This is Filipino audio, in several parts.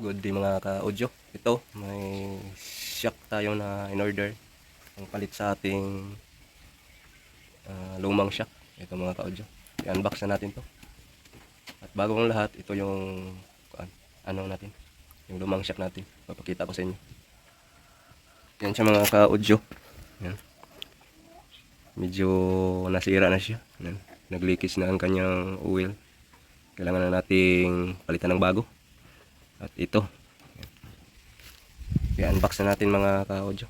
Good day mga ka-audio. Ito, may shock tayo na in-order. Ang palit sa ating lumang shock. Ito mga ka-audio. I-unbox na natin to. At bago kong lahat, ito yung ano natin. Yung lumang shock natin. Papakita ko sa inyo. Yan siya mga ka-audio. Yan. Medyo nasira na siya. Yan. Naglikis na ang kanyang oil. Kailangan na nating palitan ng bago. At ito, i-unbox na natin mga ka-audio.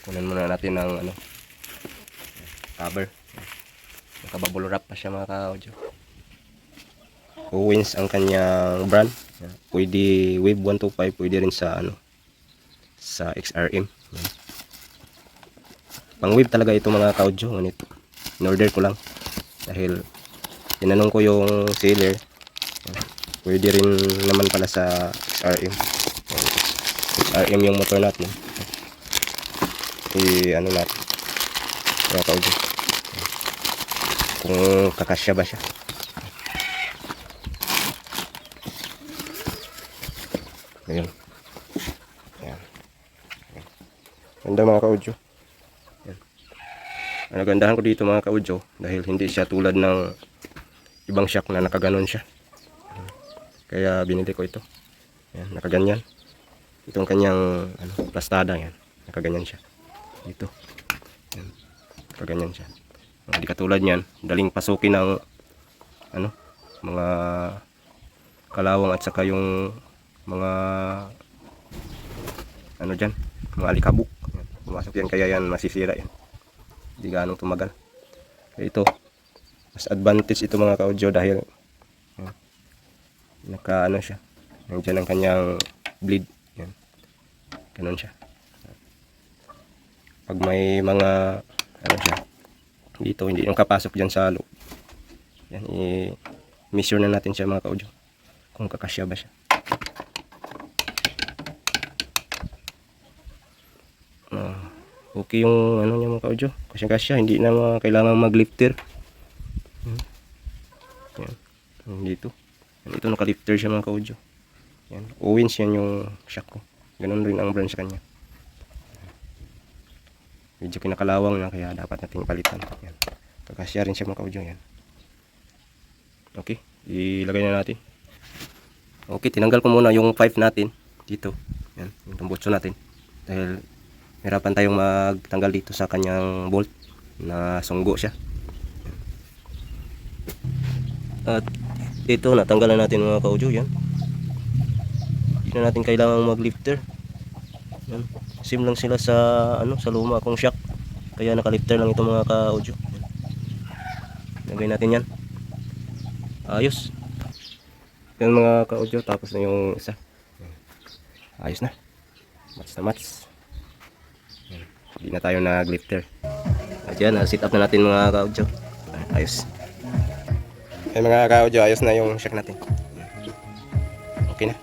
Kunan muna natin ng cover. Nakabubble wrap pa siya mga ka-audio. Owens ang kanyang brand. Pwede Wave 125, pwede rin sa sa XRM. Pang Wave talaga ito mga ka-audio. Ngunit in-order ko lang dahil tinanong ko yung seller, pwede rin naman pala sa XRM. XRM yung motor natin. Ano natin, mga ka-audio, kung kakasya ba siya. Ayun. Ayan. Ganda mga ka-audio. Ang nagandahan ko dito mga ka-audio, dahil hindi siya tulad ng ibang shock na nakaganon siya. Kaya binili ko ito. Ayan, nakaganyan. Itong kanyang plastada, yan. Nakaganyan siya. Dito. Ayan, nakaganyan siya. Hindi katulad niyan, daling pasukin ng mga kalawang at saka yung mga dyan, mga alikabok. Ayan, pumasok yan, kaya yan masisira yan. Hindi ganong tumagal. Kaya ito, mas advantage ito mga ka-audio dahil naka siya. Nandiyan ang kanyang bleed. Yan. Ganun siya. Pag may mga siya dito, hindi yung kapasok dyan sa loob. Yan, i-measure na natin siya mga ka-audio kung kakasya ba siya. Okay yung niya mga ka-audio. Kasya-kasya, hindi na kailangan mag-lifter. Yan. Dito. Yan, ito naka-lifter siya mga ka-audio. Yan. Owens yan yung shock ko. Ganun rin ang brand sa kanya. Medyo kinakalawang na kaya dapat natin palitan. Yan. Kakasya rin siya mga ka-audio. Yan. Okay. Ilagay na natin. Okay. Tinanggal ko muna yung pipe natin. Dito. Yan. Yung tambutso natin. Dahil hirapan tayong magtanggal dito sa kanyang bolt na sunggo siya. At ito, natanggalan natin mga ka-audio. Yan. Hindi na natin kailangang mag-lifter. Yan. Same lang sila sa sa luma kong shock. Kaya naka-lifter lang ito mga ka-audio. Lagay natin yan. Ayos. Yan mga ka-audio. Tapos na yung isa. Ayos na. Mats na mats. Hindi na tayo nag-lifter. At yan, sit up na natin mga ka-audio. Ayos. Ay mga ka-audio, ayos na yung shock natin. Okay na.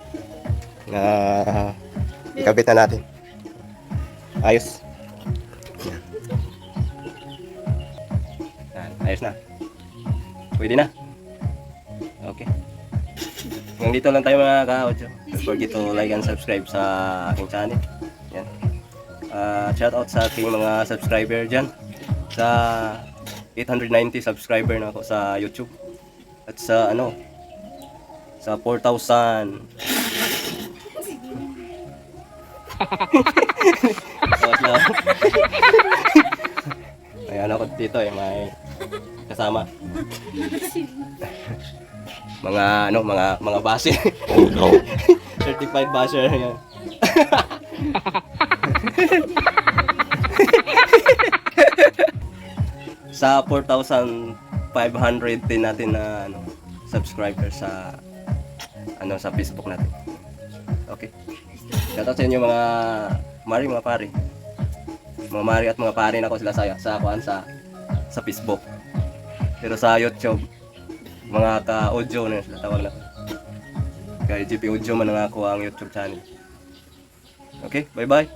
Ikabit na natin. Ayos. Yan. Ayos na. Pwede na. Okay. Hanggang dito lang tayo mga ka-audio. Don't forget to like and subscribe sa aking channel. Yan. Shout out sa aking mga subscriber dyan. Sa 890 subscriber na ako sa YouTube. At sa sa 4,000 may ako dito may kasama mga basher. Oh no. Certified basher yan. Sa 4,500 din natin na subscriber sa sa Facebook natin. Okay. Shoutout sa inyo mga mari, mga pari. Mga mari at mga pari na ko sila sa Facebook. Pero sa YouTube, mga ka-audio na sila tawag na. Kaya GP Audio man ang ako ang YouTube channel. Okay, bye-bye.